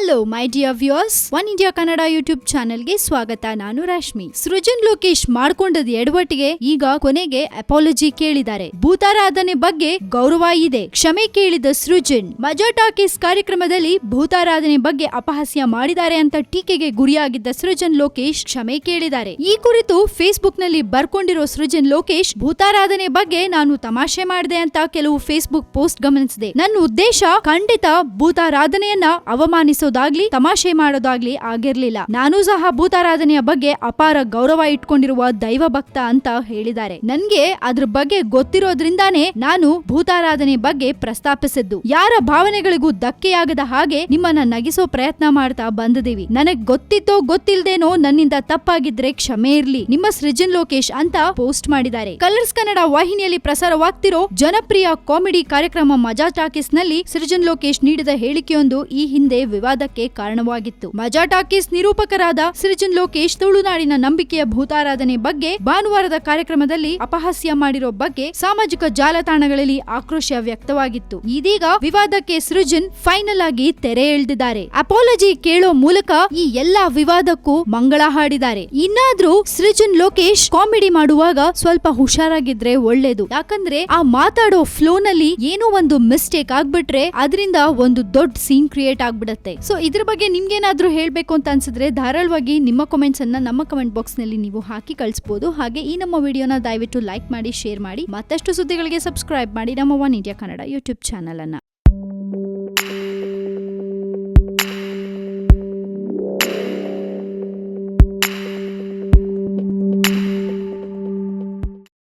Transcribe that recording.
Hello my dear viewers, one India Kannada YouTube ಚಾನೆಲ್ಗೆ ಸ್ವಾಗತ. ನಾನು ರಾಶ್ಮಿ. ಸೃಜನ್ ಲೋಕೇಶ್ ಮಾಡ್ಕೊಂಡದ ಎಡವಟ್ಟಿಗೆ ಈಗ ಕೊನೆಗೆ ಅಪಾಲಜಿ ಕೇಳಿದ್ದಾರೆ. ಭೂತಾರಾಧನೆ ಬಗ್ಗೆ ಗೌರವ ಇದೆ, ಕ್ಷಮೆ ಕೇಳಿದ ಸೃಜನ್. ಮಜಾ ಟಾಕೀಸ್ ಕಾರ್ಯಕ್ರಮದಲ್ಲಿ ಭೂತಾರಾಧನೆ ಬಗ್ಗೆ ಅಪಹಾಸ್ಯ ಮಾಡಿದ್ದಾರೆ ಅಂತ ಟೀಕೆಗೆ ಗುರಿಯಾಗಿದ್ದ ಸೃಜನ್ ಲೋಕೇಶ್ ಕ್ಷಮೆ ಕೇಳಿದ್ದಾರೆ. ಈ ಕುರಿತು ಫೇಸ್ಬುಕ್ ನಲ್ಲಿ ಬರ್ಕೊಂಡಿರೋ ಸೃಜನ್ ಲೋಕೇಶ್, ಭೂತಾರಾಧನೆ ಬಗ್ಗೆ ನಾನು ತಮಾಷೆ ಮಾಡಿದೆ ಅಂತ ಕೆಲವು ಫೇಸ್ಬುಕ್ ಪೋಸ್ಟ್ ಗಮನಿಸಿದೆ. ನನ್ನ ಉದ್ದೇಶ ಖಂಡಿತ ಭೂತಾರಾಧನೆಯನ್ನ ಅವಮಾನಿಸೋದಾಗ್ಲಿ ತಮಾಷೆ ಮಾಡೋದಾಗ್ಲಿ ಆಗಿರ್ಲಿಲ್ಲ. ನಾನು ಸಹ ಭೂತಾರಾಧನೆಯ ಬಗ್ಗೆ ಅಪಾರ ಗೌರವ ಇಟ್ಕೊಂಡಿರುವ ದೈವ ಭಕ್ತ ಅಂತ ಹೇಳಿದ್ದಾರೆ. ನನ್ಗೆ ಅದ್ರ ಬಗ್ಗೆ ಗೊತ್ತಿರೋದ್ರಿಂದಾನೇ ನಾನು ಭೂತಾರಾಧನೆ ಬಗ್ಗೆ ಪ್ರಸ್ತಾಪಿಸಿದ್ದು. ಯಾರ ಭಾವನೆಗಳಿಗೂ ಧಕ್ಕೆಯಾಗದ ಹಾಗೆ ನಿಮ್ಮನ್ನ ನಗಿಸೋ ಪ್ರಯತ್ನ ಮಾಡ್ತಾ ಬಂದಿದ್ದೀವಿ. ನನಗ್ ಗೊತ್ತಿತ್ತೋ ಗೊತ್ತಿಲ್ದೇನೋ ನನ್ನಿಂದ ತಪ್ಪಾಗಿದ್ರೆ ಕ್ಷಮೆ ಇರ್ಲಿ. ನಿಮ್ಮ ಸೃಜನ್ ಲೋಕೇಶ್ ಅಂತ ಪೋಸ್ಟ್ ಮಾಡಿದ್ದಾರೆ. ಕಲರ್ಸ್ ಕನ್ನಡ ವಾಹಿನಿಯಲ್ಲಿ ಪ್ರಸಾರವಾಗ್ತಿರೋ ಜನಪ್ರಿಯ ಕಾಮಿಡಿ ಕಾರ್ಯಕ್ರಮ ಮಜಾ ಟಾಕೀಸ್ ನಲ್ಲಿ ಸೃಜನ್ ಲೋಕೇಶ್ ನೀಡಿದ ಹೇಳಿಕೆಯೊಂದು ಈ ಹಿಂದೆ ವಿವಾದಕ್ಕೆ ಕಾರಣವಾಗಿತ್ತು. ಮಜಾ ಟಾಕೀಸ್ ನಿರೂಪಕರಾದ ಸೃಜನ್ ಲೋಕೇಶ್ ತುಳುನಾಡಿನ ನಂಬಿಕೆಯ ಭೂತಾರಾಧನೆ ಬಗ್ಗೆ ಭಾನುವಾರದ ಕಾರ್ಯಕ್ರಮದಲ್ಲಿ ಅಪಹಾಸ್ಯ ಮಾಡಿರೋ ಬಗ್ಗೆ ಸಾಮಾಜಿಕ ಜಾಲತಾಣಗಳಲ್ಲಿ ಆಕ್ರೋಶ ವ್ಯಕ್ತವಾಗಿತ್ತು. ಇದೀಗ ವಿವಾದಕ್ಕೆ ಸೃಜನ್ ಫೈನಲ್ ಆಗಿ ತೆರೆ ಎಳೆದಿದ್ದಾರೆ. ಅಪಾಲಜಿ ಕೇಳೋ ಮೂಲಕ ಈ ಎಲ್ಲಾ ವಿವಾದಕ್ಕೂ ಮಂಗಳ ಹಾಡಿದ್ದಾರೆ. ಇನ್ನಾದ್ರೂ ಸೃಜನ್ ಲೋಕೇಶ್ ಕಾಮಿಡಿ ಮಾಡುವಾಗ ಸ್ವಲ್ಪ ಹುಷಾರಾಗಿದ್ರೆ ಒಳ್ಳೇದು. ಯಾಕಂದ್ರೆ ಆ ಮಾತಾಡೋ ಫ್ಲೋ ನಲ್ಲಿ ಏನೋ ಒಂದು ಮಿಸ್ಟೇಕ್ ಆಗ್ಬಿಟ್ರೆ ಅದರಿಂದ ಒಂದು ದೊಡ್ಡ ಸೀನ್ ಕ್ರಿಯೇಟ್ ಆಗ್ಬಿಡತ್ತೆ. ಸೊ ಇದ್ರ ಬಗ್ಗೆ ನಿಮ್ಗೇನಾದ್ರೂ ಹೇಳ್ಬೇಕು ಅಂತ ಅನ್ಸಿದ್ರೆ ಧಾರಾಳವಾಗಿ ನಿಮ್ಮ ಕಾಮೆಂಟ್ಸ್ ಅನ್ನ ನಮ್ಮ ಕಮೆಂಟ್ ಬಾಕ್ಸ್ ನಲ್ಲಿ ನೀವು ಹಾಕಿ ಕಳಿಸಬಹುದು. ಹಾಗೆ ಈ ನಮ್ಮ ವಿಡಿಯೋನ ದಯವಿಟ್ಟು ಲೈಕ್ ಮಾಡಿ, ಶೇರ್ ಮಾಡಿ, ಮತ್ತಷ್ಟು ಸುದ್ದಿಗಳಿಗೆ ಸಬ್ಸ್ಕ್ರೈಬ್ ಮಾಡಿ ನಮ್ಮ one India Kannada YouTube channel ಅನ್ನ.